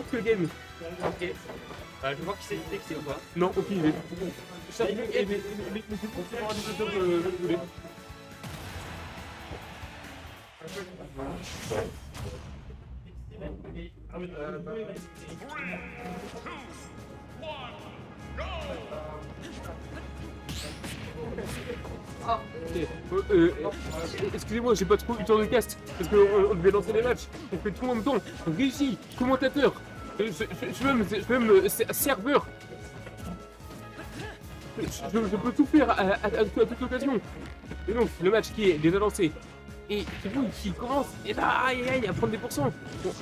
n'importe quel game. Ok. Je vais voir qui c'est ou pas. Non, aucune idée. Chaque game est pour un utilisateur que vous voulez. Ah, ok. Excusez-moi, j'ai pas trop eu le temps de cast parce qu'on devait lancer les matchs. On fait tout en même temps. Régie, commentateur, je peux même serveur. Je peux tout faire à toute occasion. Et donc, le match qui est déjà lancé. Et qui commence et là, à prendre des pourcents.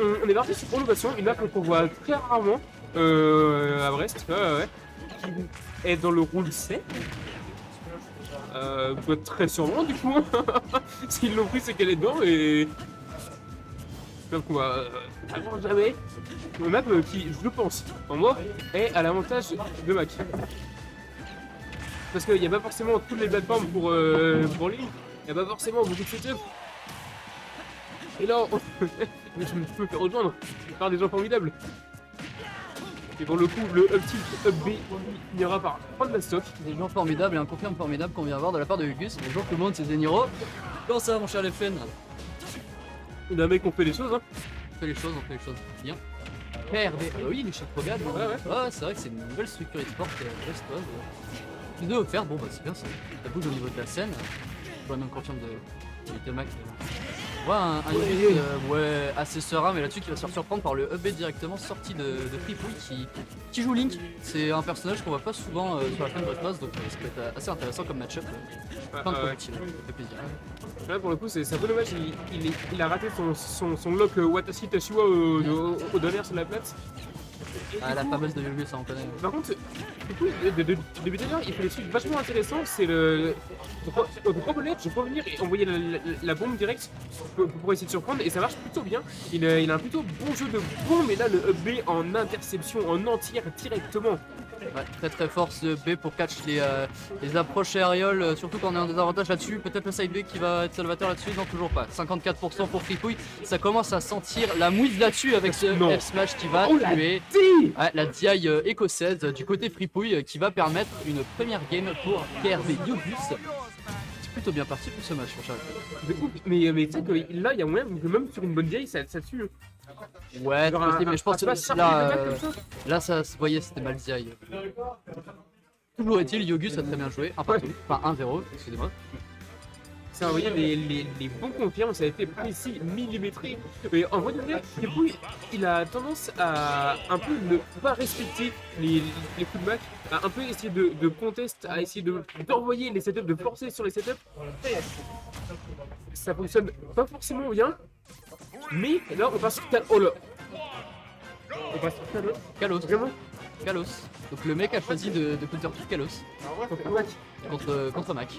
On est parti sur Prolongation, une map qu'on voit très rarement à Brest, qui est dans le rôle 7. Très sûrement du coup. S'ils l'ont pris, c'est qu'elle est dedans et. Donc on va avant jamais. Une map qui, je pense, en moi, est à l'avantage de Mac. Parce qu'il n'y a pas forcément toutes les plateformes pour ligne, il n'y a pas forcément beaucoup de setup. Et là, je me peux faire rejoindre par des gens formidables. Et pour le coup, le up tilt, up B finira par prendre la stock. Des gens formidables et un confirme formidable qu'on vient voir de la part de Hugus. Bonjour tout le monde, c'est Zeniro. Comment ça, mon cher Lefen? Il y a un mec qui fait des choses, hein. On fait les choses bien. KRB, ah bah oui, les chefs Rogad. Ouais, c'est vrai que c'est une nouvelle structure e-sport brestoise. Plus de offert, bon bah c'est bien ça. Ça bouge au niveau de la scène. Je vois même confirme de Little Mac. Ouais, un Hugus assez serein, mais là-dessus qui va se faire surprendre par le UB directement sorti de Fripouille qui joue Link. C'est un personnage qu'on voit pas souvent sur la scène brestoise, donc ça peut être assez intéressant comme match-up. Plein de positifs, ça fait plaisir. Là pour le coup c'est un peu dommage, il a raté son lock Watashi Tashiwa au dernier sur la plate. La fameuse de Hugus, ça on connaît. Par contre, du coup, depuis d'ailleurs, il fait des trucs vachement intéressants. C'est le drop bullet, je peux revenir et envoyer la bombe direct pour essayer de surprendre et ça marche plutôt bien. Il a un plutôt bon jeu de bombe, et là le B en interception en entière directement. Ouais, très fort ce B pour catch les approches aérioles, surtout quand on est en désavantage là-dessus. Peut-être le side B qui va être salvateur là-dessus, non toujours pas. 54% pour Fripouille, ça commence à sentir la mouise là-dessus avec ce F-Smash qui va tuer la DI écossaise du côté Fripouille qui va permettre une première game pour KRB Yogus. C'est plutôt bien parti pour ce match, mon cher. Mais tu sais que là, il y a moyen que même sur une bonne DI, ça tue. Ouais, mais je pense que là, ça se voyait, c'était mal DI. Toujours est-il, Yogus a très bien joué, un partout, enfin 1-0, excusez-moi. Ça envoyé les bons confirmes, ça a été précis, millimétré. Mais en vrai de vrai, il a tendance à un peu ne pas respecter les coups de back, à un peu essayer de contest, à essayer d'envoyer les setups, de forcer sur les setups. Ça fonctionne pas forcément bien, mais là on passe sur oh là. On passe sur Kalos. Vraiment Kalos. Donc le mec a choisi de counter tout Kalos. Contre Mac.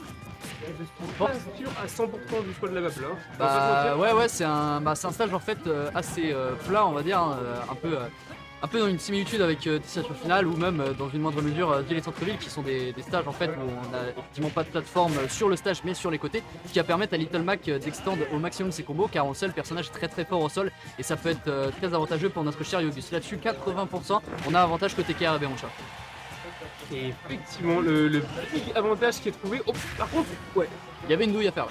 Je suis pas sûr à 100% du choix de la map là. Bah ouais, c'est un stage en fait assez plat, on va dire, un peu dans une similitude avec Destination Finale ou même dans une moindre mesure Ville et Centre-Ville qui sont des stages en fait où on n'a effectivement pas de plateforme sur le stage mais sur les côtés, ce qui va permettre à Little Mac d'extendre au maximum ses combos car on sait le personnage est très fort au sol et ça peut être très avantageux pour notre cher Yogus. Là-dessus 80%, on a avantage côté KRB mon chat. Et effectivement le petit avantage qui est trouvé, par contre, il y avait une douille à faire.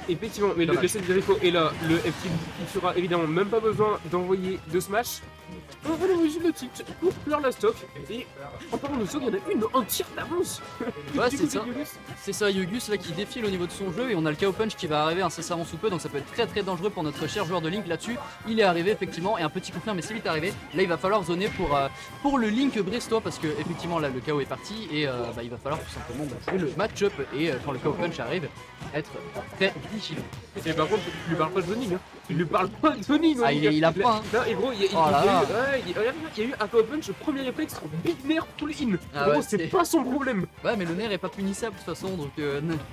Effectivement, mais le set Jericho est là, le FT il sera évidemment même pas besoin d'envoyer de smash. On va l'origine de tilt pour clore la stock. Et en parlant de stock, il y en a une entière d'avance. Ouais, c'est ça, Yogus là qui défile au niveau de son jeu et on a le KO Punch qui va arriver incessamment sous peu, donc ça peut être très dangereux pour notre cher joueur de Link là-dessus. Il est arrivé effectivement et un petit confirme mais c'est vite arrivé. Là il va falloir zoner pour le Link brestois parce que effectivement là le KO est parti et il va falloir tout simplement jouer le match-up et quand le KO Punch arrive, être très vigilant. Et par contre, tu lui parles pas de zoning, hein. Tu lui parles pas de zoning, ah, il a pas, hein. Non, et gros, il y a eu un KO Punch, premier réflexe, big nair pull in. Ah gros, c'est pas son problème. Ouais, mais le nerf est pas punissable de toute façon, donc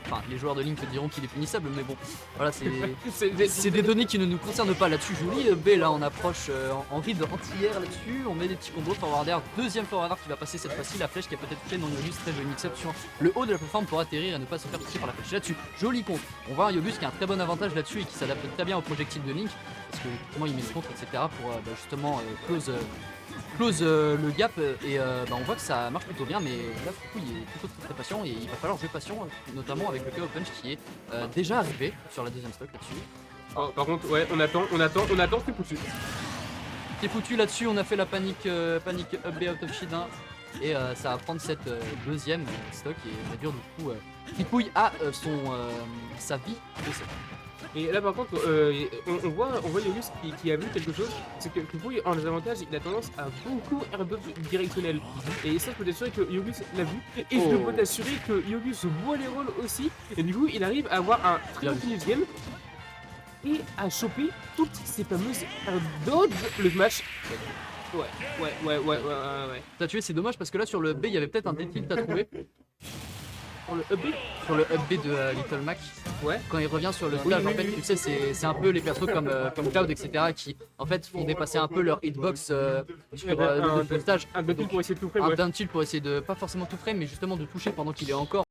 enfin, les joueurs de Link te diront qu'il est punissable, mais bon, voilà, c'est des données qui ne nous concernent pas là-dessus. Joli B, là, on approche en ride anti-air là-dessus, on met des petits combos forward air, deuxième forward air qui va passer cette fois-ci, la flèche qui a peut-être fait non Yogus, très joli mix-up sur le haut de la plateforme pour atterrir et ne pas se faire toucher par la flèche là-dessus. Joli compte. On voit un Yogus qui a un très bon avantage là-dessus et qui s'adapte très bien au projectile de Link, parce que comment il met le contre, etc. pour justement close le gap et on voit que ça marche plutôt bien, mais là Fufu il est plutôt très patient et il va falloir jouer patient, notamment avec le KO Punch qui est déjà arrivé sur la deuxième stock là-dessus. Oh, par contre, ouais, on attend, c'est foutu. C'est foutu là-dessus, on a fait la panique up B out of shield 1 et ça va prendre cette deuxième stock et réduire du coup Tripouille à sa vie de set. Et là par contre, on voit Yogus qui a vu quelque chose, c'est que Tripouille en désavantage, il a tendance à beaucoup airbub directionnel. Et ça je peux t'assurer que Yogus l'a vu, et je peux t'assurer que Yogus voit les rôles aussi, et du coup il arrive à avoir un très bon finish game et à choper toutes ces fameuses dodge le match. Ouais. T'as tué, c'est dommage parce que là sur le B il y avait peut-être un détilt à trouver. Sur le up B Sur le up B de Little Mac. Ouais. Quand il revient sur le stage, en fait, tu sais, c'est un peu les persos comme Cloud, etc. qui en fait font dépasser un peu leur hitbox sur le stage. Un double pour essayer de tout frame. Un down tilt pour essayer de, pas forcément tout frame, mais justement de toucher pendant qu'il est encore